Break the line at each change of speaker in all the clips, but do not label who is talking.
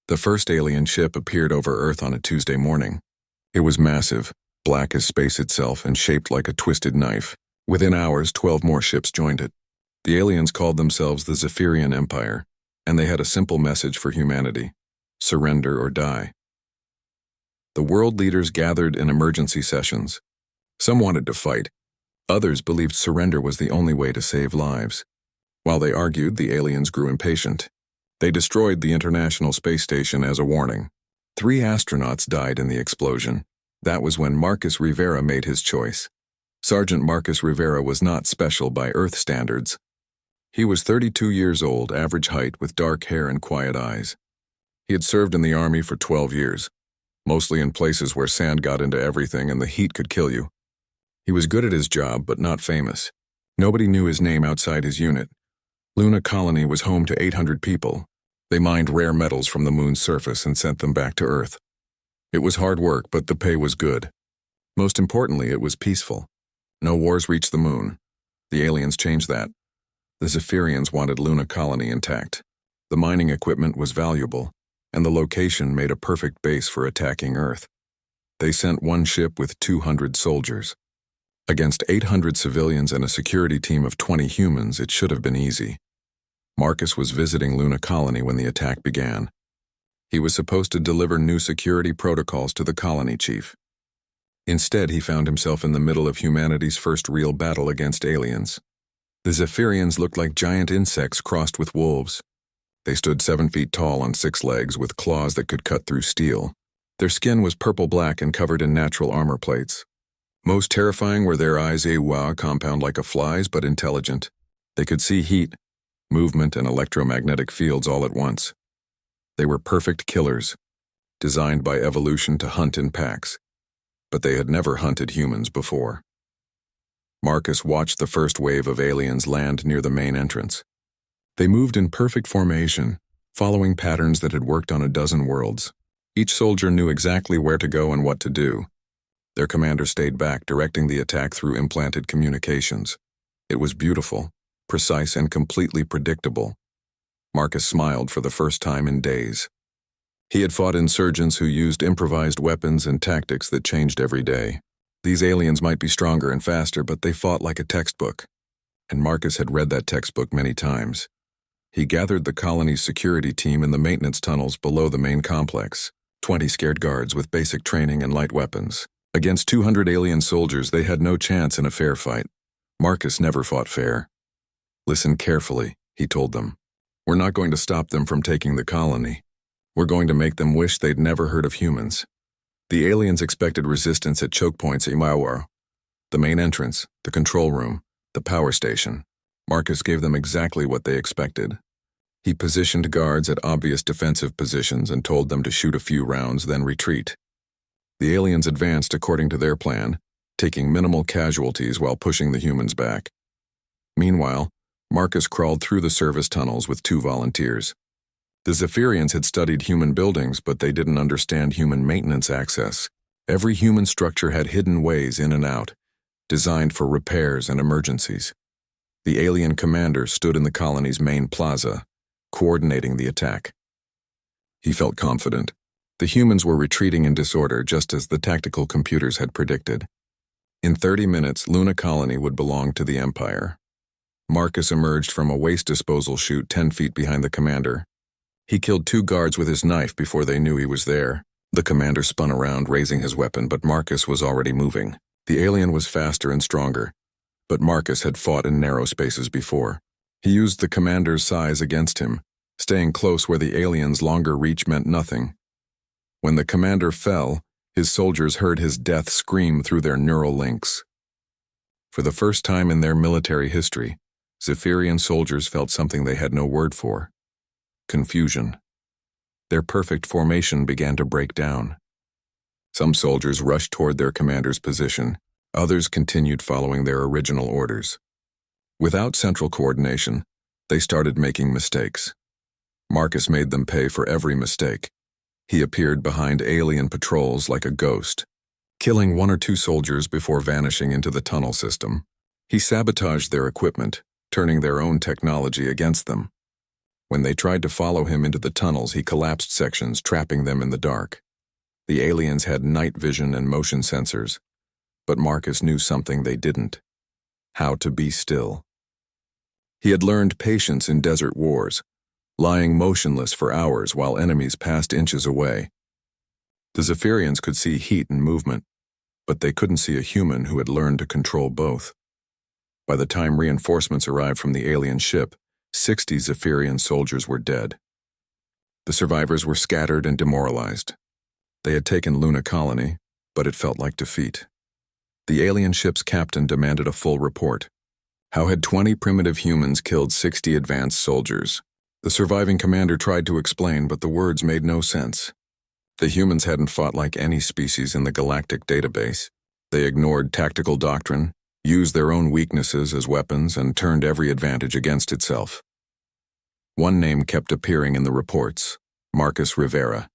The first alien ship appeared over Earth on a Tuesday morning. It was massive, black as space itself and shaped like a twisted knife. Within hours, 12 more ships joined it. The aliens called themselves the Zephyrian Empire, and they had a simple message for humanity: surrender or die. The world leaders gathered in emergency sessions. Some wanted to fight. Others believed surrender was the only way to save lives. While they argued, the aliens grew impatient. They destroyed the International Space Station as a warning. 3 astronauts died in the explosion. That was when Marcus Rivera made his choice. Sergeant Marcus Rivera was not special by Earth standards. He was 32 years old, average height, with dark hair and quiet eyes. He had served in the Army for 12 years, mostly in places where sand got into everything and the heat could kill you. He was good at his job, but not famous. Nobody knew his name outside his unit. Luna Colony was home to 800 people. They mined rare metals from the moon's surface and sent them back to Earth. It was hard work, but the pay was good. Most importantly, it was peaceful. No wars reached the moon. The aliens changed that. The Zephyrians wanted Luna Colony intact. The mining equipment was valuable, and the location made a perfect base for attacking Earth. They sent 1 ship with 200 soldiers. Against 800 civilians and a security team of 20 humans, it should have been easy. Marcus was visiting Luna Colony when the attack began. He was supposed to deliver new security protocols to the colony chief. Instead, he found himself in the middle of humanity's first real battle against aliens. The Zephyrians looked like giant insects crossed with wolves. They stood 7 feet tall on 6 legs with claws that could cut through steel. Their skin was purple-black and covered in natural armor plates. Most terrifying were their eyes, a compound like a fly's but intelligent. They could see heat, movement, and electromagnetic fields all at once. They were perfect killers, designed by evolution to hunt in packs, but they had never hunted humans before. Marcus watched the first wave of aliens land near the main entrance. They moved in perfect formation, following patterns that had worked on a dozen worlds. Each soldier knew exactly where to go and what to do. Their commander stayed back, directing the attack through implanted communications. It was beautiful, precise, and completely predictable. Marcus smiled for the first time in days. He had fought insurgents who used improvised weapons and tactics that changed every day. These aliens might be stronger and faster, but they fought like a textbook. And Marcus had read that textbook many times. He gathered the colony's security team in the maintenance tunnels below the main complex, 20 scared guards with basic training and light weapons. Against 200 alien soldiers, they had no chance in a fair fight. Marcus never fought fair. "Listen carefully," he told them. "We're not going to stop them from taking the colony. We're going to make them wish they'd never heard of humans." The aliens expected resistance at choke points in the main entrance, the control room, the power station. Marcus gave them exactly what they expected. He positioned guards at obvious defensive positions and told them to shoot a few rounds, then retreat. The aliens advanced according to their plan, taking minimal casualties while pushing the humans back. Meanwhile, Marcus crawled through the service tunnels with 2 volunteers. The Zephyrians had studied human buildings, but they didn't understand human maintenance access. Every human structure had hidden ways in and out, designed for repairs and emergencies. The alien commander stood in the colony's main plaza, coordinating the attack. He felt confident. The humans were retreating in disorder, just as the tactical computers had predicted. In 30 minutes, Luna Colony would belong to the Empire. Marcus emerged from a waste disposal chute 10 feet behind the commander. He killed 2 guards with his knife before they knew he was there. The commander spun around, raising his weapon, but Marcus was already moving. The alien was faster and stronger, but Marcus had fought in narrow spaces before. He used the commander's size against him, staying close where the alien's longer reach meant nothing. When the commander fell, his soldiers heard his death scream through their neural links. For the first time in their military history, Zephyrian soldiers felt something they had no word for: confusion. Their perfect formation began to break down. Some soldiers rushed toward their commander's position. Others continued following their original orders. Without central coordination, they started making mistakes. Marcus made them pay for every mistake. He appeared behind alien patrols like a ghost, killing 1 or 2 soldiers before vanishing into the tunnel system. He sabotaged their equipment, turning their own technology against them. When they tried to follow him into the tunnels, he collapsed sections, trapping them in the dark. The aliens had night vision and motion sensors, but Marcus knew something they didn't: how to be still. He had learned patience in desert wars, lying motionless for hours while enemies passed inches away. The Zephyrians could see heat and movement, but they couldn't see a human who had learned to control both. By the time reinforcements arrived from the alien ship, 60 Zephyrian soldiers were dead. The survivors were scattered and demoralized. They had taken Luna Colony, but it felt like defeat. The alien ship's captain demanded a full report. How had 20 primitive humans killed 60 advanced soldiers? The surviving commander tried to explain, but the words made no sense. The humans hadn't fought like any species in the galactic database. They ignored tactical doctrine, used their own weaknesses as weapons, and turned every advantage against itself. One name kept appearing in the reports: Marcus Rivera.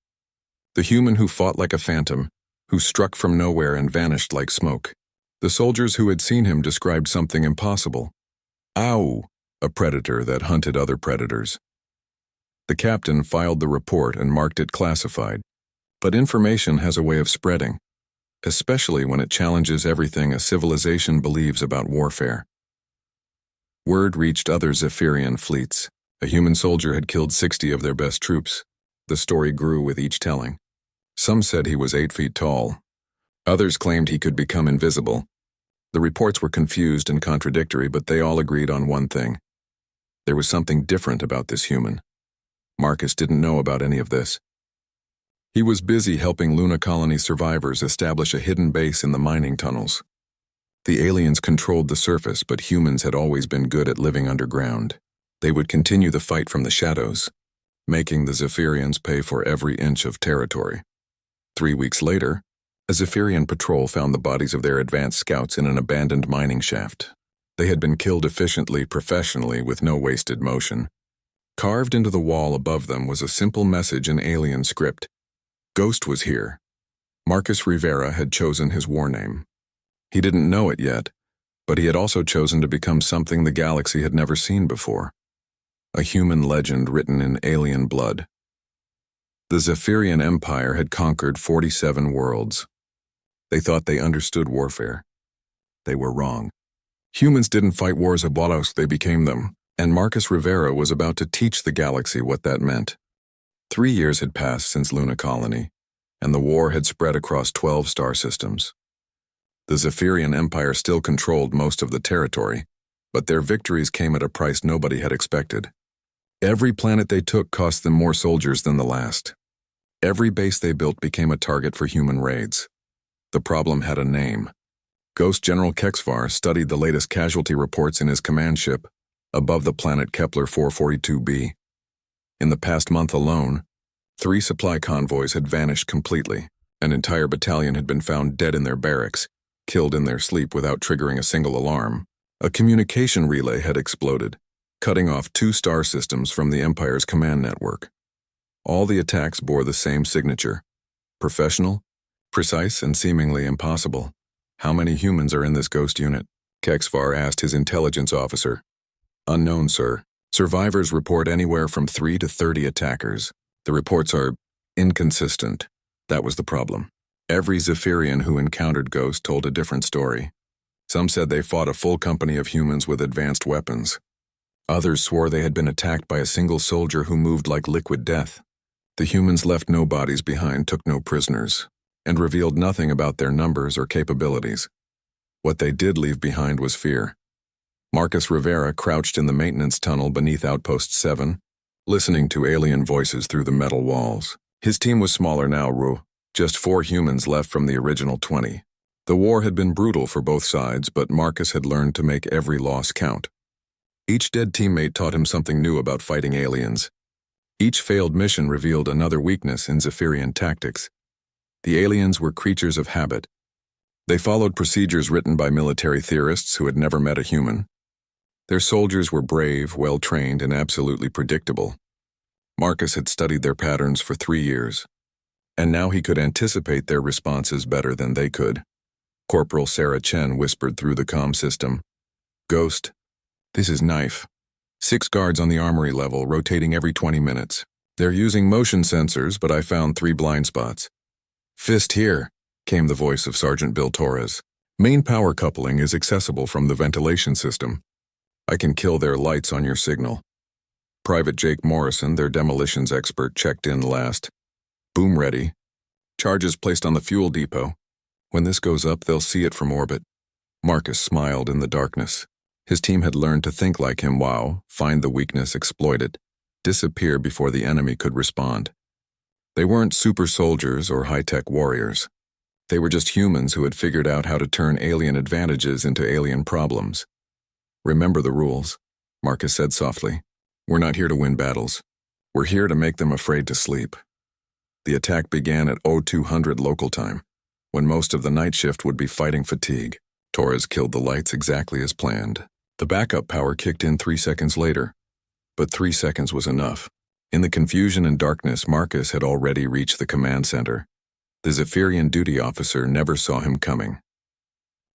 The human who fought like a phantom, who struck from nowhere and vanished like smoke. The soldiers who had seen him described something impossible. Ow! A predator that hunted other predators. The captain filed the report and marked it classified. But information has a way of spreading, especially when it challenges everything a civilization believes about warfare. Word reached other Zephyrian fleets. A human soldier had killed 60 of their best troops. The story grew with each telling. Some said he was 8 feet tall. Others claimed he could become invisible. The reports were confused and contradictory, but they all agreed on one thing: there was something different about this human. Marcus didn't know about any of this. He was busy helping Luna Colony survivors establish a hidden base in the mining tunnels. The aliens controlled the surface, but humans had always been good at living underground. They would continue the fight from the shadows, making the Zephyrians pay for every inch of territory. 3 weeks later, a Zephyrian patrol found the bodies of their advanced scouts in an abandoned mining shaft. They had been killed efficiently, professionally, with no wasted motion. Carved into the wall above them was a simple message in alien script: Ghost was here. Marcus Rivera had chosen his war name. He didn't know it yet, but he had also chosen to become something the galaxy had never seen before: a human legend written in alien blood. The Zephyrian Empire had conquered 47 worlds. They thought they understood warfare. They were wrong. Humans didn't fight wars of battles, they became them, and Marcus Rivera was about to teach the galaxy what that meant. 3 years had passed since Luna Colony, and the war had spread across 12 star systems. The Zephyrian Empire still controlled most of the territory, but their victories came at a price nobody had expected. Every planet they took cost them more soldiers than the last. Every base they built became a target for human raids. The problem had a name. Ghost General Kexvar studied the latest casualty reports in his command ship above the planet Kepler 442b. In the past month alone, 3 supply convoys had vanished completely. An entire battalion had been found dead in their barracks, killed in their sleep without triggering a single alarm. A communication relay had exploded, cutting off 2 star systems from the Empire's command network. All the attacks bore the same signature: professional, precise, and seemingly impossible. How many humans are in this ghost unit? Kexvar asked his intelligence officer. Unknown, sir. Survivors report anywhere from 3 to 30 attackers. The reports are inconsistent. That was the problem. Every Zephyrian who encountered Ghost told a different story. Some said they fought a full company of humans with advanced weapons. Others swore they had been attacked by a single soldier who moved like liquid death. The humans left no bodies behind, took no prisoners, and revealed nothing about their numbers or capabilities. What they did leave behind was fear. Marcus Rivera crouched in the maintenance tunnel beneath Outpost 7, listening to alien voices through the metal walls. His team was smaller now, just 4 humans left from the original 20. The war had been brutal for both sides, but Marcus had learned to make every loss count. Each dead teammate taught him something new about fighting aliens. Each failed mission revealed another weakness in Zephyrian tactics. The aliens were creatures of habit. They followed procedures written by military theorists who had never met a human. Their soldiers were brave, well-trained, and absolutely predictable. Marcus had studied their patterns for 3 years, and now he could anticipate their responses better than they could. Corporal Sarah Chen whispered through the comm system, "Ghost, this is Knife. 6 guards on the armory level, rotating every 20 minutes. They're using motion sensors, but I found 3 blind spots. Fist here, came the voice of Sergeant Bill Torres. Main power coupling is accessible from the ventilation system. I can kill their lights on your signal. Private Jake Morrison, their demolitions expert, checked in last. Boom ready. Charges placed on the fuel depot. When this goes up, they'll see it from orbit. Marcus smiled in the darkness. His team had learned to think like him. Wow, find the weakness, exploit it, disappear before the enemy could respond. They weren't super soldiers or high-tech warriors. They were just humans who had figured out how to turn alien advantages into alien problems. Remember the rules, Marcus said softly. We're not here to win battles. We're here to make them afraid to sleep. The attack began at 0200 local time, when most of the night shift would be fighting fatigue. Torres killed the lights exactly as planned. The backup power kicked in 3 seconds later, but 3 seconds was enough. In the confusion and darkness, Marcus had already reached the command center. The Zephyrian duty officer never saw him coming.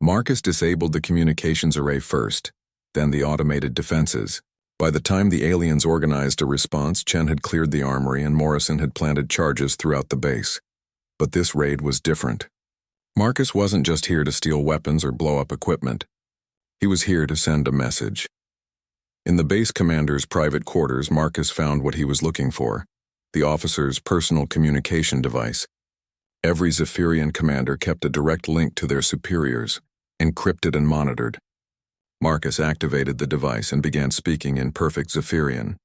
Marcus disabled the communications array first, then the automated defenses. By the time the aliens organized a response, Chen had cleared the armory and Morrison had planted charges throughout the base. But this raid was different. Marcus wasn't just here to steal weapons or blow up equipment. He was here to send a message. In the base commander's private quarters, Marcus found what he was looking for, the officer's personal communication device. Every Zephyrian commander kept a direct link to their superiors, encrypted and monitored. Marcus activated the device and began speaking in perfect Zephyrian.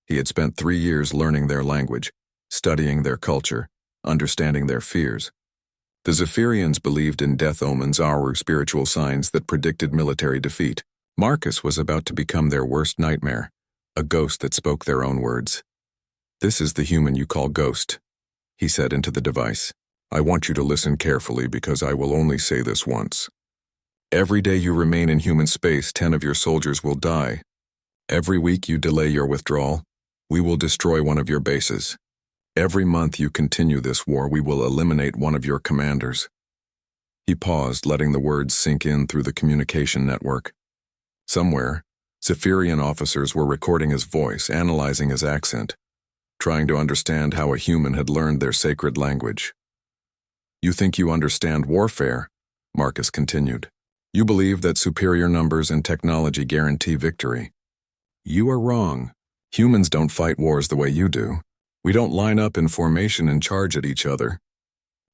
He had spent 3 years learning their language, studying their culture, understanding their fears. The Zephyrians believed in death omens, or spiritual signs that predicted military defeat. Marcus was about to become their worst nightmare, a ghost that spoke their own words. "This is the human you call Ghost," he said into the device. "I want you to listen carefully because I will only say this once. Every day you remain in human space, 10 of your soldiers will die. Every week you delay your withdrawal, we will destroy one of your bases. Every month you continue this war, we will eliminate one of your commanders." He paused, letting the words sink in through the communication network. Somewhere, Zephyrian officers were recording his voice, analyzing his accent, trying to understand how a human had learned their sacred language. "You think you understand warfare," Marcus continued. "You believe that superior numbers and technology guarantee victory. You are wrong. Humans don't fight wars the way you do. We don't line up in formation and charge at each other.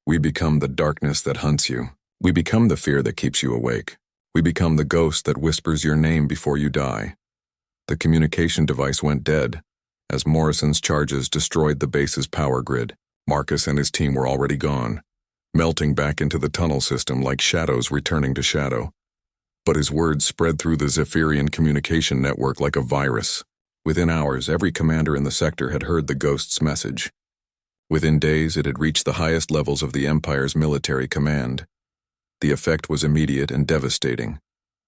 We become the darkness that hunts you. We become the fear that keeps you awake. We become the ghost that whispers your name before you die." The communication device went dead as Morrison's charges destroyed the base's power grid. Marcus and his team were already gone, melting back into the tunnel system like shadows returning to shadow. But his words spread through the Zephyrian communication network like a virus. Within hours, every commander in the sector had heard the ghost's message. Within days, it had reached the highest levels of the Empire's military command. The effect was immediate and devastating.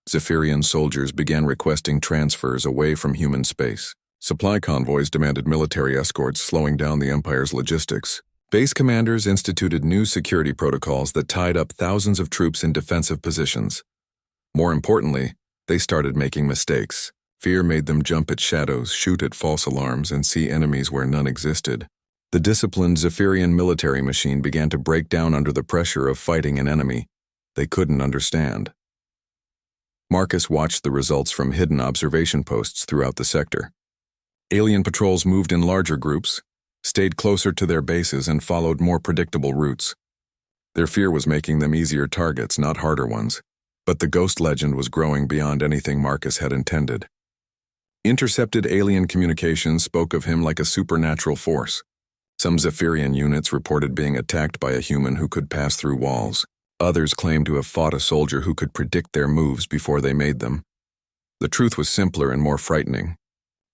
Zephyrian soldiers began requesting transfers away from human space. Supply convoys demanded military escorts, slowing down the Empire's logistics. Base commanders instituted new security protocols that tied up thousands of troops in defensive positions. More importantly, they started making mistakes. Fear made them jump at shadows, shoot at false alarms, and see enemies where none existed. The disciplined Zephyrian military machine began to break down under the pressure of fighting an enemy they couldn't understand. Marcus watched the results from hidden observation posts throughout the sector. Alien patrols moved in larger groups, stayed closer to their bases, and followed more predictable routes. Their fear was making them easier targets, not harder ones. But the ghost legend was growing beyond anything Marcus had intended. Intercepted alien communications spoke of him like a supernatural force. Some Zephyrian units reported being attacked by a human who could pass through walls. Others claimed to have fought a soldier who could predict their moves before they made them. The truth was simpler and more frightening.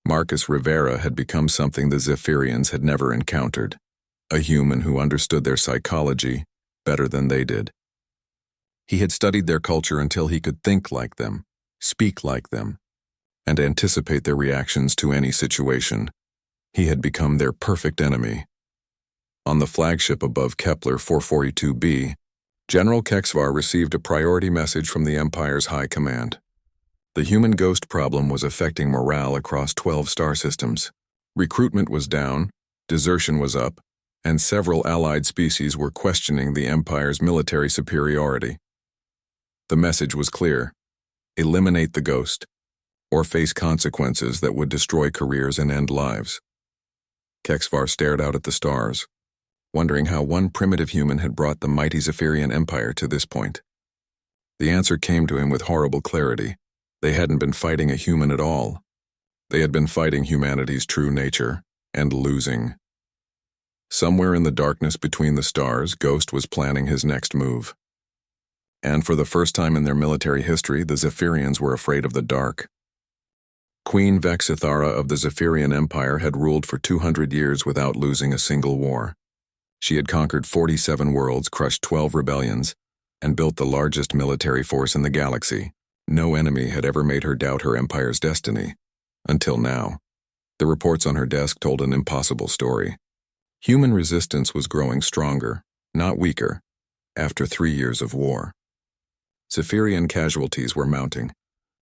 Marcus Rivera had become something the Zephyrians had never encountered, a human who understood their psychology better than they did. He had studied their culture until he could think like them, speak like them, and anticipate their reactions to any situation. He had become their perfect enemy. On the flagship above Kepler 442b, General Kexvar received a priority message from the Empire's High Command. The human ghost problem was affecting morale across 12 star systems. Recruitment was down, desertion was up, and several allied species were questioning the Empire's military superiority. The message was clear: eliminate the ghost, or face consequences that would destroy careers and end lives. Kexvar stared out at the stars, wondering how one primitive human had brought the mighty Zephyrian Empire to this point. The answer came to him with horrible clarity. They hadn't been fighting a human at all. They had been fighting humanity's true nature, and losing. Somewhere in the darkness between the stars, Ghost was planning his next move. And for the first time in their military history, the Zephyrians were afraid of the dark. Queen Vexithara of the Zephyrian Empire had ruled for 200 years without losing a single war. She had conquered 47 worlds, crushed 12 rebellions, and built the largest military force in the galaxy. No enemy had ever made her doubt her empire's destiny. Until now. The reports on her desk told an impossible story. Human resistance was growing stronger, not weaker, after 3 years of war. Zephyrian casualties were mounting.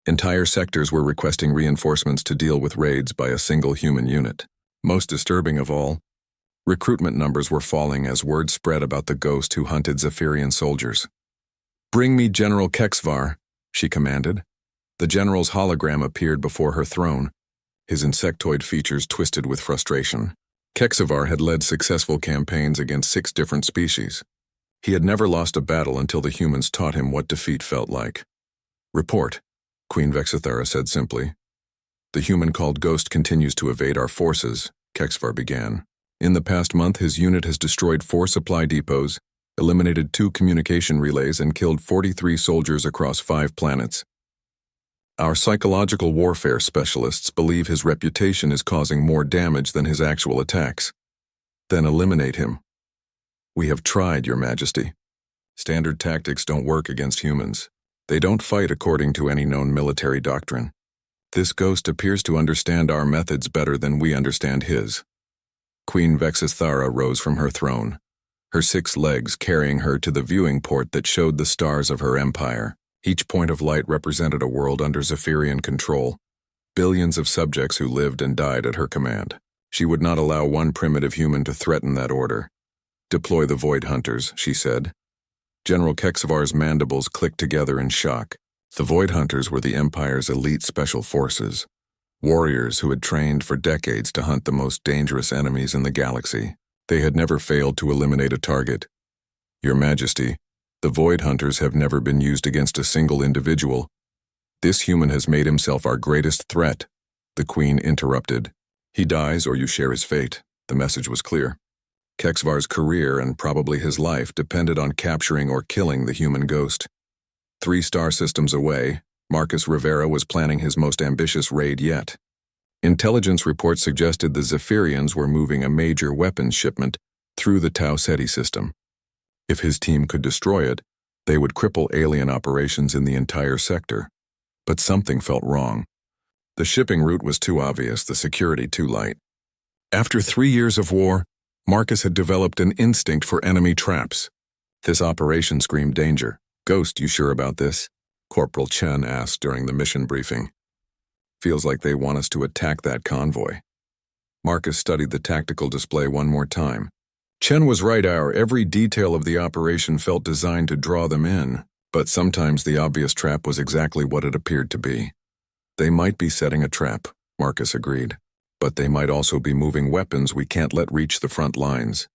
Entire sectors were requesting reinforcements to deal with raids by a single human unit. Most disturbing of all, recruitment numbers were falling as word spread about the ghost who hunted Zephyrian soldiers. "Bring me General Kexvar," she commanded. The general's hologram appeared before her throne, his insectoid features twisted with frustration. Kexvar had led successful campaigns against 6 different species. He had never lost a battle until the humans taught him what defeat felt like. "Report," Queen Vexithara said simply. "The human called Ghost continues to evade our forces," Kexvar began. "In the past month, his unit has destroyed 4 supply depots, eliminated 2 communication relays, and killed 43 soldiers across 5 planets. Our psychological warfare specialists believe his reputation is causing more damage than his actual attacks. Then eliminate him." "We have tried, Your Majesty. Standard tactics don't work against humans. They don't fight according to any known military doctrine. This ghost appears to understand our methods better than we understand his." Queen Vexithara rose from her throne, her 6 legs carrying her to the viewing port that showed the stars of her empire. Each point of light represented a world under Zephyrian control, billions of subjects who lived and died at her command. She would not allow one primitive human to threaten that order. "Deploy the Void Hunters," she said. General Kexvar's mandibles clicked together in shock. The Void Hunters were the Empire's elite special forces, warriors who had trained for decades to hunt the most dangerous enemies in the galaxy. They had never failed to eliminate a target. "Your Majesty, the Void Hunters have never been used against a single individual. This human has made himself our greatest threat," the Queen interrupted. "He dies or you share his fate." The message was clear. Kexvar's career and probably his life depended on capturing or killing the human ghost. 3 star systems away, Marcus Rivera was planning his most ambitious raid yet. Intelligence reports suggested the Zephyrians were moving a major weapons shipment through the Tau Ceti system. If his team could destroy it, they would cripple alien operations in the entire sector. But something felt wrong. The shipping route was too obvious, the security too light. After 3 years of war, Marcus had developed an instinct for enemy traps. This operation screamed danger. "Ghost, you sure about this?" Corporal Chen asked during the mission briefing. "Feels like they want us to attack that convoy." Marcus studied the tactical display one more time. Chen was right. Every detail of the operation felt designed to draw them in, but sometimes the obvious trap was exactly what it appeared to be. "They might be setting a trap," Marcus agreed, "but they might also be moving weapons we can't let reach the front lines.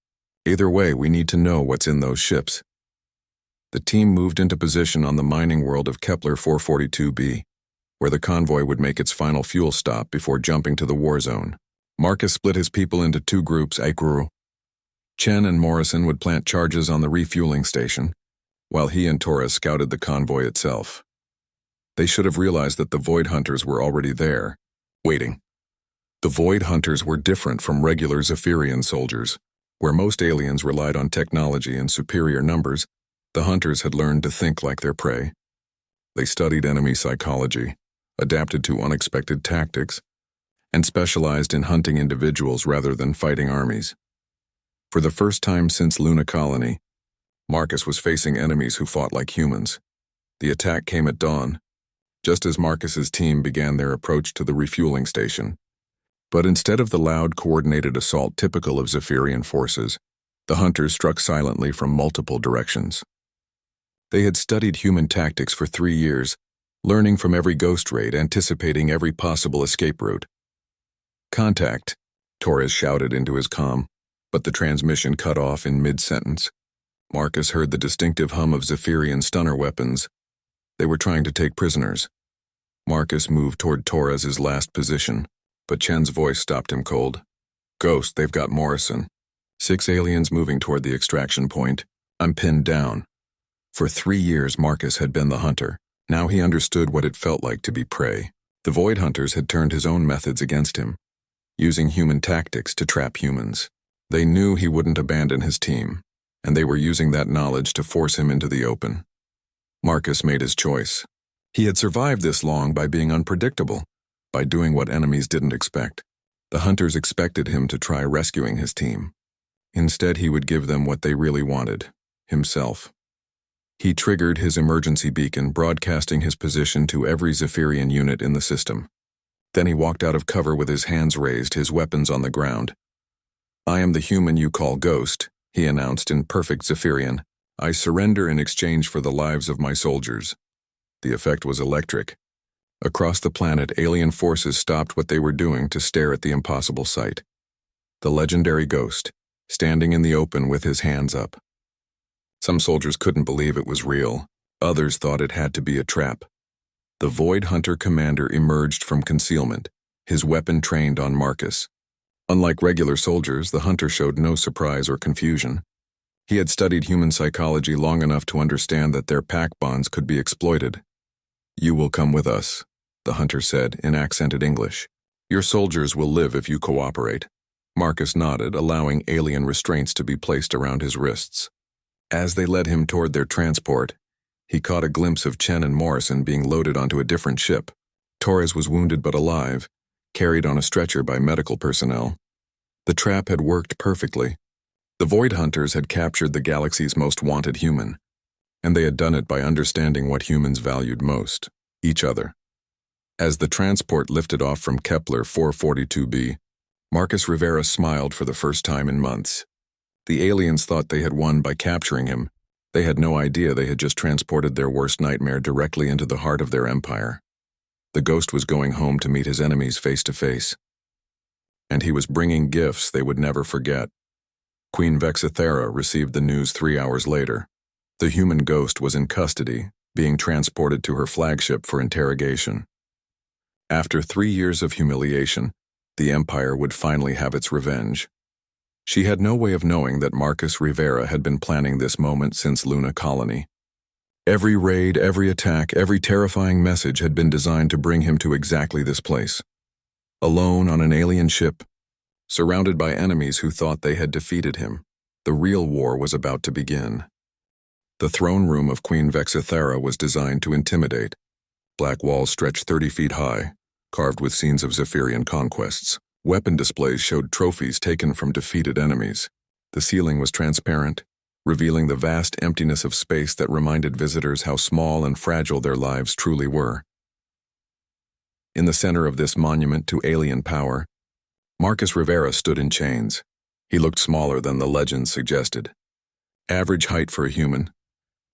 Either way, we need to know what's in those ships." The team moved into position on the mining world of Kepler 442b, where the convoy would make its final fuel stop before jumping to the war zone. Marcus split his people into 2 groups. Chen and Morrison would plant charges on the refueling station, while he and Torres scouted the convoy itself. They should have realized that the Void Hunters were already there, waiting. The Void Hunters were different from regular Zephyrian soldiers. Where most aliens relied on technology and superior numbers, the Hunters had learned to think like their prey. They studied enemy psychology, adapted to unexpected tactics, and specialized in hunting individuals rather than fighting armies. For the first time since Luna Colony, Marcus was facing enemies who fought like humans. The attack came at dawn, just as Marcus's team began their approach to the refueling station. But instead of the loud, coordinated assault typical of Zephyrian forces, the hunters struck silently from multiple directions. They had studied human tactics for 3 years, learning from every ghost raid, anticipating every possible escape route. "Contact," Torres shouted into his comm, but the transmission cut off in mid-sentence. Marcus heard the distinctive hum of Zephyrian stunner weapons. They were trying to take prisoners. Marcus moved toward Torres's last position, but Chen's voice stopped him cold. "Ghost, they've got Morrison. 6 aliens moving toward the extraction point. I'm pinned down." For 3 years, Marcus had been the hunter. Now he understood what it felt like to be prey. The Void Hunters had turned his own methods against him, using human tactics to trap humans. They knew he wouldn't abandon his team, and they were using that knowledge to force him into the open. Marcus made his choice. He had survived this long by being unpredictable, by doing what enemies didn't expect. The hunters expected him to try rescuing his team. Instead, he would give them what they really wanted, himself. He triggered his emergency beacon, broadcasting his position to every Zephyrian unit in the system. Then he walked out of cover with his hands raised, his weapons on the ground. "I am the human you call Ghost," he announced in perfect Zephyrian. "I surrender in exchange for the lives of my soldiers." The effect was electric. Across the planet, alien forces stopped what they were doing to stare at the impossible sight. The legendary Ghost, standing in the open with his hands up. Some soldiers couldn't believe it was real. Others thought it had to be a trap. The Void Hunter commander emerged from concealment, his weapon trained on Marcus. Unlike regular soldiers, the hunter showed no surprise or confusion. He had studied human psychology long enough to understand that their pack bonds could be exploited. "You will come with us," the hunter said in accented English. "Your soldiers will live if you cooperate." Marcus nodded, allowing alien restraints to be placed around his wrists. As they led him toward their transport, he caught a glimpse of Chen and Morrison being loaded onto a different ship. Torres was wounded but alive, carried on a stretcher by medical personnel. The trap had worked perfectly. The Void Hunters had captured the galaxy's most wanted human, and they had done it by understanding what humans valued most, each other. As the transport lifted off from Kepler 442b, Marcus Rivera smiled for the first time in months. The aliens thought they had won by capturing him. They had no idea they had just transported their worst nightmare directly into the heart of their empire. The Ghost was going home to meet his enemies face to face. And he was bringing gifts they would never forget. Queen Vexithera received the news 3 hours later. The human Ghost was in custody, being transported to her flagship for interrogation. After 3 years of humiliation, the Empire would finally have its revenge. She had no way of knowing that Marcus Rivera had been planning this moment since Luna Colony. Every raid, every attack, every terrifying message had been designed to bring him to exactly this place. Alone on an alien ship, surrounded by enemies who thought they had defeated him, the real war was about to begin. The throne room of Queen Vexithera was designed to intimidate. Black walls stretched 30 feet high, carved with scenes of Zephyrian conquests. Weapon displays showed trophies taken from defeated enemies. The ceiling was transparent, revealing the vast emptiness of space that reminded visitors how small and fragile their lives truly were. In the center of this monument to alien power, Marcus Rivera stood in chains. He looked smaller than the legends suggested. Average height for a human,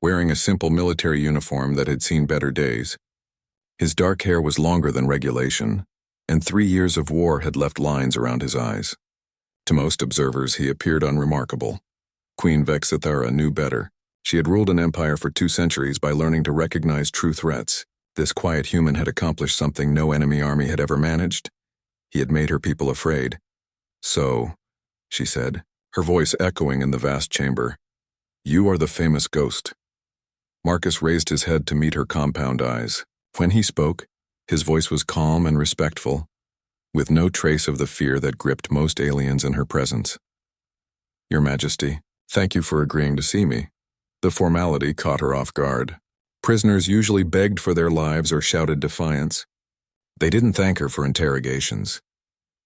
wearing a simple military uniform that had seen better days. His dark hair was longer than regulation, and 3 years of war had left lines around his eyes. To most observers, he appeared unremarkable. Queen Vexithera knew better. She had ruled an empire for 2 centuries by learning to recognize true threats. This quiet human had accomplished something no enemy army had ever managed. He had made her people afraid. "So," she said, her voice echoing in the vast chamber, "you are the famous Ghost." Marcus raised his head to meet her compound eyes. When he spoke, his voice was calm and respectful, with no trace of the fear that gripped most aliens in her presence. "Your Majesty, thank you for agreeing to see me." The formality caught her off guard. Prisoners usually begged for their lives or shouted defiance. They didn't thank her for interrogations.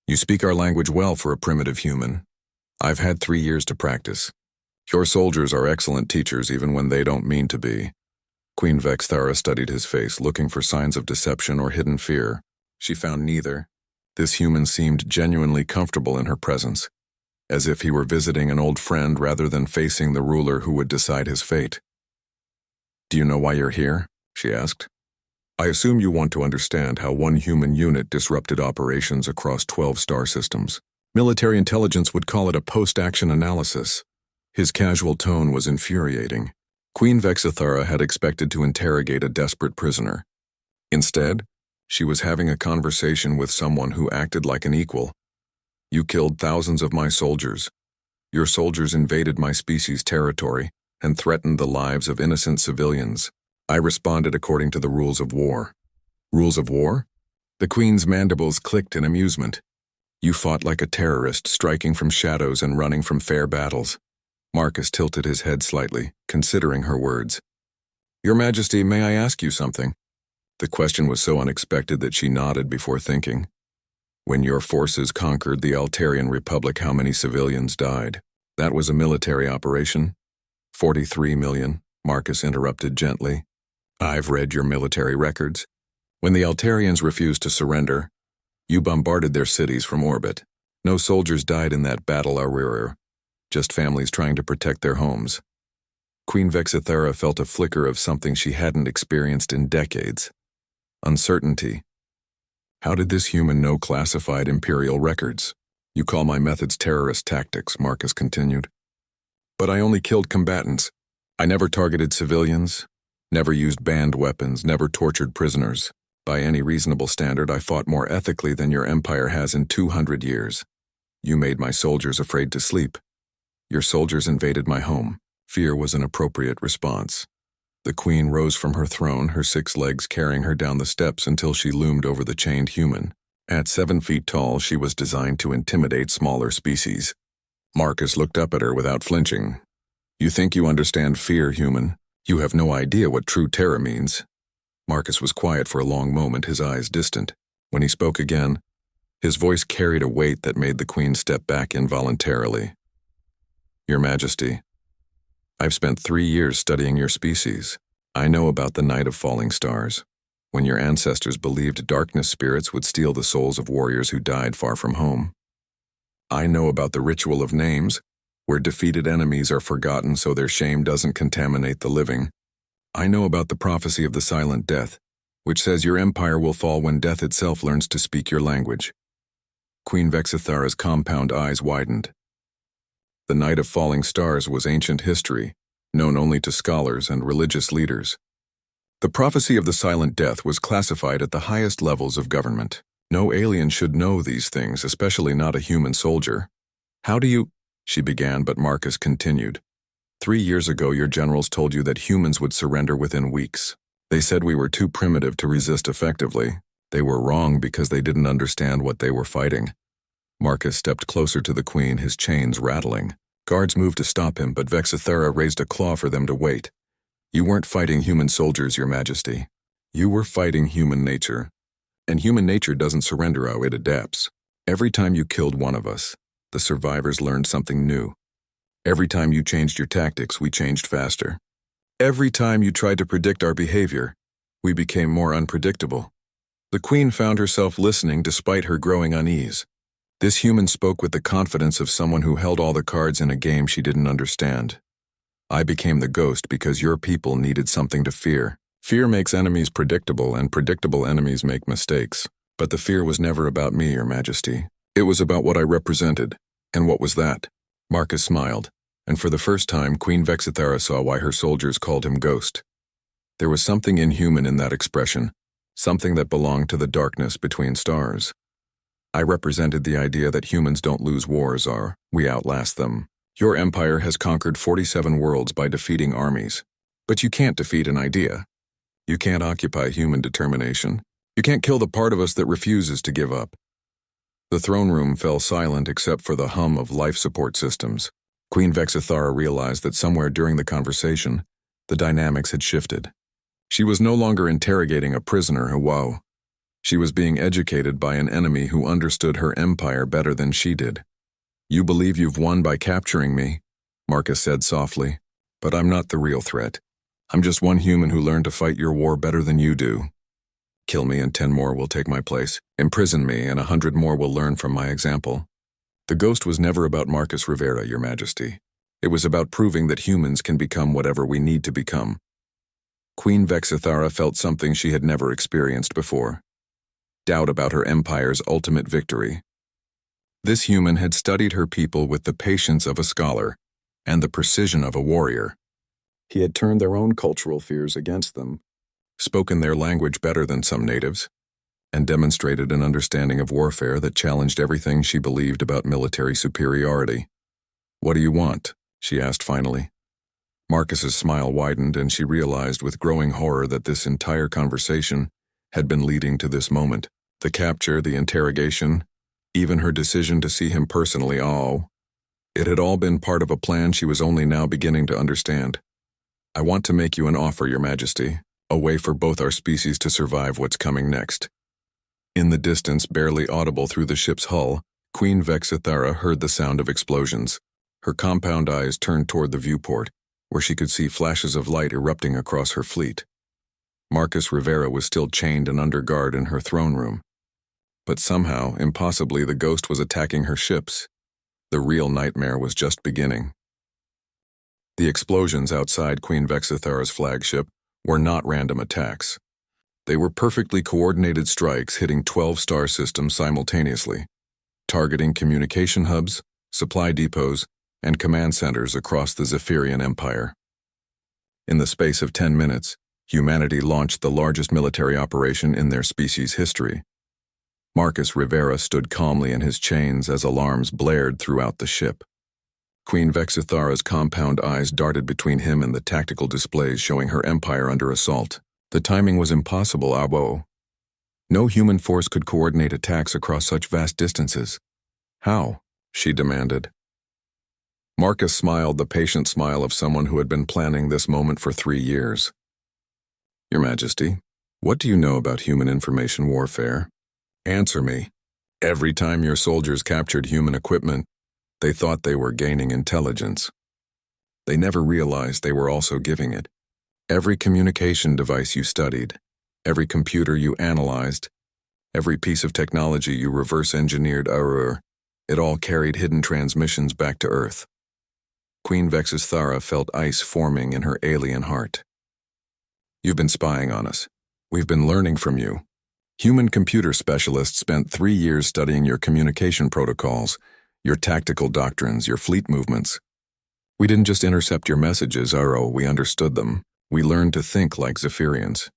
"You speak our language well for a primitive human. I've had 3 years to practice. Your soldiers are excellent teachers even when they don't mean to be." Queen Vexthara studied his face, looking for signs of deception or hidden fear. She found neither. This human seemed genuinely comfortable in her presence, as if he were visiting an old friend rather than facing the ruler who would decide his fate. "Do you know why you're here?" she asked. "I assume you want to understand how one human unit disrupted operations across 12 star systems. Military intelligence would call it a post-action analysis." His casual tone was infuriating. Queen Vexithara had expected to interrogate a desperate prisoner. Instead, she was having a conversation with someone who acted like an equal. "You killed thousands of my soldiers. Your soldiers invaded my species' territory and threatened the lives of innocent civilians. I responded according to the rules of war." "Rules of war?" The Queen's mandibles clicked in amusement. "You fought like a terrorist, striking from shadows and running from fair battles." Marcus tilted his head slightly, considering her words. "Your Majesty, may I ask you something?" The question was so unexpected that she nodded before thinking. "When your forces conquered the Altarian Republic, how many civilians died?" "That was a military operation." 43 million, Marcus interrupted gently. "I've read your military records. When the Altarians refused to surrender, you bombarded their cities from orbit. No soldiers died in that battle, Aurora. Just families trying to protect their homes." Queen Vexithara felt a flicker of something she hadn't experienced in decades. Uncertainty. How did this human know classified Imperial records? "You call my methods terrorist tactics," Marcus continued. "But I only killed combatants. I never targeted civilians, never used banned weapons, never tortured prisoners. By any reasonable standard, I fought more ethically than your empire has in 200 years. You made my soldiers afraid to sleep. Your soldiers invaded my home." Fear was an appropriate response. The Queen rose from her throne, her 6 legs carrying her down the steps until she loomed over the chained human. At 7 feet tall, she was designed to intimidate smaller species. Marcus looked up at her without flinching. "You think you understand fear, human? You have no idea what true terror means." Marcus was quiet for a long moment, his eyes distant. When he spoke again, his voice carried a weight that made the Queen step back involuntarily. "Your Majesty, I've spent 3 years studying your species. I know about the Night of Falling Stars, when your ancestors believed darkness spirits would steal the souls of warriors who died far from home. I know about the ritual of names, where defeated enemies are forgotten so their shame doesn't contaminate the living. I know about the prophecy of the silent death, which says your empire will fall when death itself learns to speak your language." Queen Vexithara's compound eyes widened. The Night of Falling Stars was ancient history, known only to scholars and religious leaders. The prophecy of the silent death was classified at the highest levels of government. No alien should know these things, especially not a human soldier. "How do you—" she began, but Marcus continued. 3 years ago, your generals told you that humans would surrender within weeks. They said we were too primitive to resist effectively. They were wrong because they didn't understand what they were fighting." Marcus stepped closer to the Queen, his chains rattling. Guards moved to stop him, but Vexithara raised a claw for them to wait. "You weren't fighting human soldiers, Your Majesty. You were fighting human nature. And human nature doesn't surrender, it adapts. Every time you killed one of us, the survivors learned something new. Every time you changed your tactics, we changed faster. Every time you tried to predict our behavior, we became more unpredictable." The Queen found herself listening despite her growing unease. This human spoke with the confidence of someone who held all the cards in a game she didn't understand. "I became the ghost because your people needed something to fear. Fear makes enemies predictable, and predictable enemies make mistakes. But the fear was never about me, Your Majesty. It was about what I represented." "And what was that?" Marcus smiled, and for the first time Queen Vexithara saw why her soldiers called him Ghost. There was something inhuman in that expression, something that belonged to the darkness between stars. "I represented the idea that humans don't lose wars, we outlast them. Your empire has conquered 47 worlds by defeating armies. But you can't defeat an idea. You can't occupy human determination. You can't kill the part of us that refuses to give up." The throne room fell silent except for the hum of life support systems. Queen Vexithara realized that somewhere during the conversation, the dynamics had shifted. She was no longer interrogating a prisoner, wow. She was being educated by an enemy who understood her empire better than she did. "You believe you've won by capturing me," Marcus said softly, "but I'm not the real threat. I'm just one human who learned to fight your war better than you do. Kill me and 10 more will take my place. Imprison me and 100 more will learn from my example. The ghost was never about Marcus Rivera, Your Majesty. It was about proving that humans can become whatever we need to become. Queen Vexithara felt something she had never experienced before. Doubt about her empire's ultimate victory. This human had studied her people with the patience of a scholar and the precision of a warrior. He had turned their own cultural fears against them, spoken their language better than some natives, and demonstrated an understanding of warfare that challenged everything she believed about military superiority. "What do you want?" she asked finally. Marcus's smile widened, and she realized with growing horror that this entire conversation had been leading to this moment. The capture, the interrogation, even her decision to see him personally, it had all been part of a plan she was only now beginning to understand. "I want to make you an offer, Your Majesty, a way for both our species to survive what's coming next." In the distance, barely audible through the ship's hull, Queen Vexithara heard the sound of explosions. Her compound eyes turned toward the viewport, where she could see flashes of light erupting across her fleet. Marcus Rivera was still chained and under guard in her throne room. But somehow, impossibly, the ghost was attacking her ships. The real nightmare was just beginning. The explosions outside Queen Vexithara's flagship were not random attacks. They were perfectly coordinated strikes hitting 12 star systems simultaneously, targeting communication hubs, supply depots, and command centers across the Zephyrian Empire. In the space of 10 minutes, humanity launched the largest military operation in their species' history. Marcus Rivera stood calmly in his chains as alarms blared throughout the ship. Queen Vexithara's compound eyes darted between him and the tactical displays showing her empire under assault. The timing was impossible, Abo. No human force could coordinate attacks across such vast distances. "How?" she demanded. Marcus smiled, the patient smile of someone who had been planning this moment for 3 years. "Your Majesty, what do you know about human information warfare? Answer me. Every time your soldiers captured human equipment, they thought they were gaining intelligence. They never realized they were also giving it. Every communication device you studied, every computer you analyzed, every piece of technology you reverse-engineered, it all carried hidden transmissions back to Earth." Queen Vexithara felt ice forming in her alien heart. "You've been spying on us. We've been learning from you. Human computer specialists spent 3 years studying your communication protocols, your tactical doctrines, your fleet movements. We didn't just intercept your messages, we understood them. We learned to think like Zephyrians."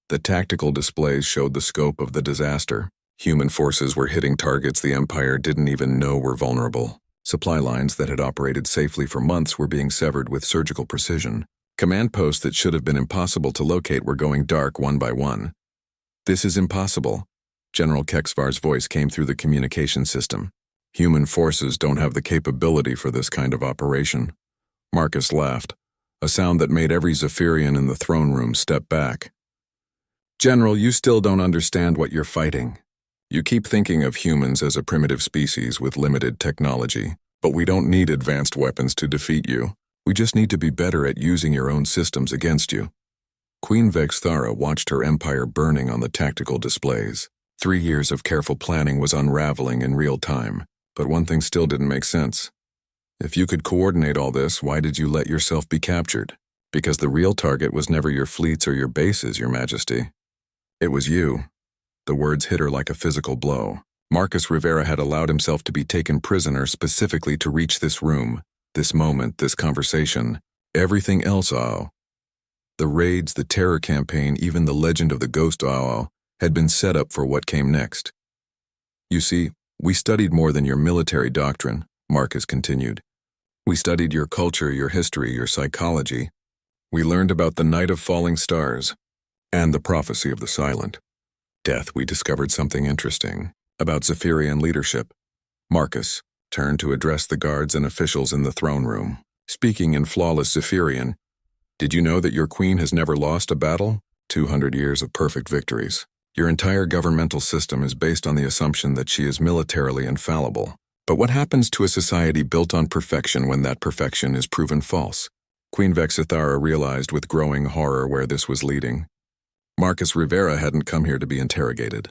The tactical displays showed the scope of the disaster. Human forces were hitting targets the Empire didn't even know were vulnerable. Supply lines that had operated safely for months were being severed with surgical precision. Command posts that should have been impossible to locate were going dark one by one. "This is impossible." General Kexvar's voice came through the communication system. "Human forces don't have the capability for this kind of operation." Marcus laughed, a sound that made every Zephyrian in the throne room step back. "General, you still don't understand what you're fighting. You keep thinking of humans as a primitive species with limited technology, but we don't need advanced weapons to defeat you. We just need to be better at using your own systems against you." Queen Vexithara watched her empire burning on the tactical displays. 3 years of careful planning was unraveling in real time, but one thing still didn't make sense. If you could coordinate all this, why did you let yourself be captured? Because the real target was never your fleets or your bases, Your Majesty. It was you. The words hit her like a physical blow. Marcus Rivera had allowed himself to be taken prisoner specifically to reach this room, this moment, this conversation. Everything else, the raids, the terror campaign, even the legend of the ghost, had been set up for what came next. "You see, we studied more than your military doctrine," Marcus continued. "We studied your culture, your history, your psychology. We learned about the night of falling stars and the prophecy of the silent. Death, we discovered something interesting about Zephyrian leadership." Marcus turned to address the guards and officials in the throne room. Speaking in flawless Zephyrian, "Did you know that your queen has never lost a battle? 200 years of perfect victories. Your entire governmental system is based on the assumption that she is militarily infallible. But what happens to a society built on perfection when that perfection is proven false?" Queen Vexithara realized with growing horror where this was leading. Marcus Rivera hadn't come here to be interrogated.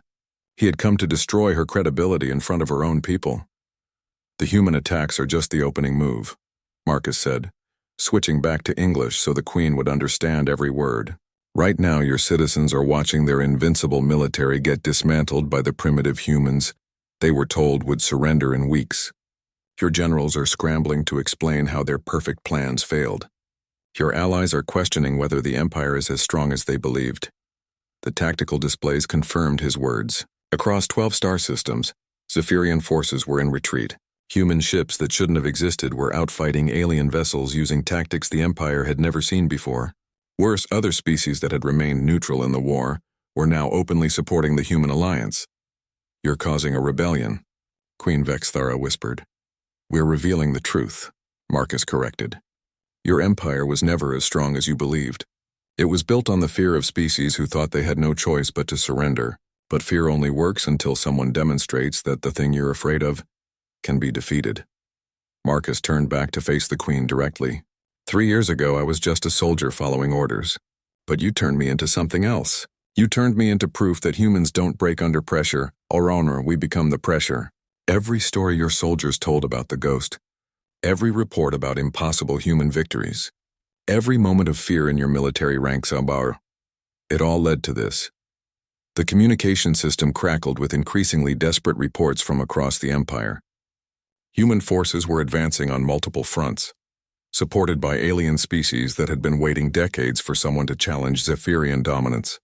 He had come to destroy her credibility in front of her own people. "The human attacks are just the opening move," Marcus said, switching back to English so the Queen would understand every word. "Right now your citizens are watching their invincible military get dismantled by the primitive humans they were told would surrender in weeks. Your generals are scrambling to explain how their perfect plans failed. Your allies are questioning whether the Empire is as strong as they believed." The tactical displays confirmed his words. Across 12 star systems, Zephyrian forces were in retreat. Human ships that shouldn't have existed were outfighting alien vessels using tactics the Empire had never seen before. Worse, other species that had remained neutral in the war were now openly supporting the human alliance. "You're causing a rebellion," Queen Vexthara whispered. "We're revealing the truth," Marcus corrected. "Your empire was never as strong as you believed. It was built on the fear of species who thought they had no choice but to surrender. But fear only works until someone demonstrates that the thing you're afraid of can be defeated." Marcus turned back to face the Queen directly. 3 years ago I was just a soldier following orders. But you turned me into something else. You turned me into proof that humans don't break under pressure, or we become the pressure. Every story your soldiers told about the ghost, every report about impossible human victories, every moment of fear in your military ranks, it all led to this. The communication system crackled with increasingly desperate reports from across the Empire. Human forces were advancing on multiple fronts, supported by alien species that had been waiting decades for someone to challenge Zephyrian dominance.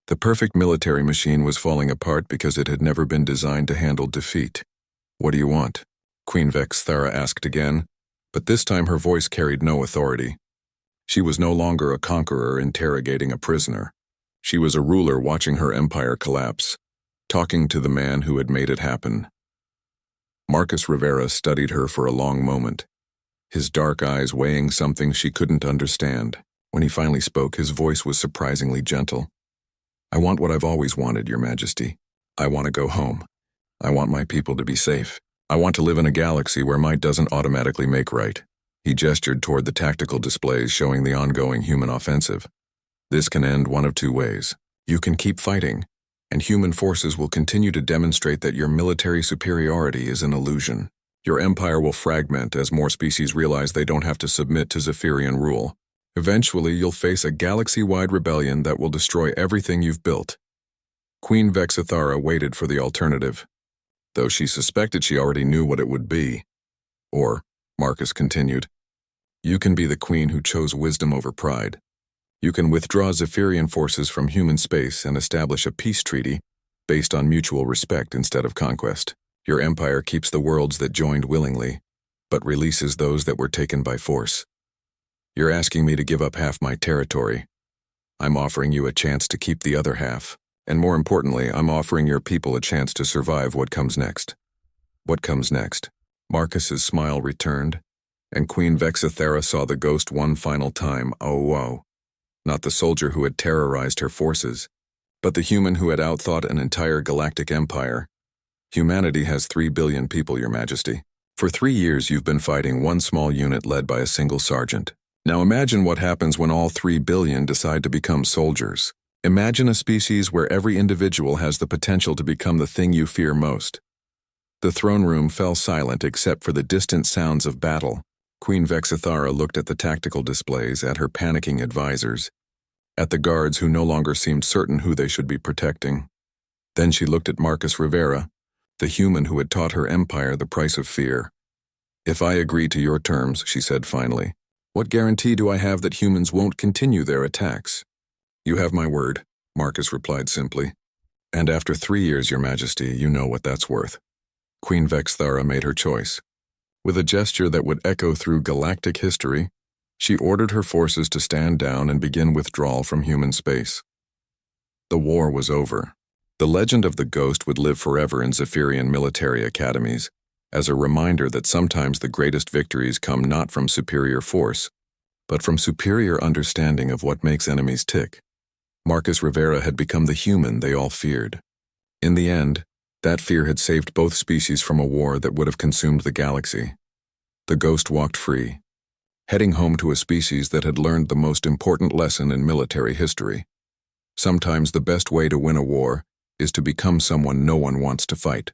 The perfect military machine was falling apart because it had never been designed to handle defeat. "What do you want?" Queen Vexthara asked again, but this time her voice carried no authority. She was no longer a conqueror interrogating a prisoner. She was a ruler watching her empire collapse, talking to the man who had made it happen. Marcus Rivera studied her for a long moment, his dark eyes weighing something she couldn't understand. When he finally spoke, his voice was surprisingly gentle. "I want what I've always wanted, Your Majesty. I want to go home. I want my people to be safe. I want to live in a galaxy where might doesn't automatically make right." He gestured toward the tactical displays showing the ongoing human offensive. "This can end one of two ways. You can keep fighting, and human forces will continue to demonstrate that your military superiority is an illusion. Your empire will fragment as more species realize they don't have to submit to Zephyrian rule. Eventually, you'll face a galaxy-wide rebellion that will destroy everything you've built." Queen Vexithara waited for the alternative, though she suspected she already knew what it would be. "Or," Marcus continued, "you can be the queen who chose wisdom over pride. You can withdraw Zephyrian forces from human space and establish a peace treaty based on mutual respect instead of conquest. Your empire keeps the worlds that joined willingly, but releases those that were taken by force. You're asking me to give up half my territory. I'm offering you a chance to keep the other half, and more importantly, I'm offering your people a chance to survive what comes next." "What comes next?" Marcus's smile returned, and Queen Vexithara saw the ghost one final time. Oh. Not the soldier who had terrorized her forces, but the human who had outthought an entire galactic empire. "Humanity has 3 billion people, Your Majesty. For 3 years you've been fighting one small unit led by a single sergeant. Now imagine what happens when all 3 billion decide to become soldiers. Imagine a species where every individual has the potential to become the thing you fear most." The throne room fell silent except for the distant sounds of battle. Queen Vexithara looked at the tactical displays, at her panicking advisors, at the guards who no longer seemed certain who they should be protecting. Then she looked at Marcus Rivera, the human who had taught her empire the price of fear. "If I agree to your terms," she said finally, "what guarantee do I have that humans won't continue their attacks?" "You have my word," Marcus replied simply. "And after 3 years, Your Majesty, you know what that's worth." Queen Vexthara made her choice. With a gesture that would echo through galactic history, she ordered her forces to stand down and begin withdrawal from human space. The war was over. The legend of the ghost would live forever in Zephyrian military academies, as a reminder that sometimes the greatest victories come not from superior force, but from superior understanding of what makes enemies tick. Marcus Rivera had become the human they all feared. In the end, that fear had saved both species from a war that would have consumed the galaxy. The ghost walked free, heading home to a species that had learned the most important lesson in military history. Sometimes the best way to win a war is to become someone no one wants to fight.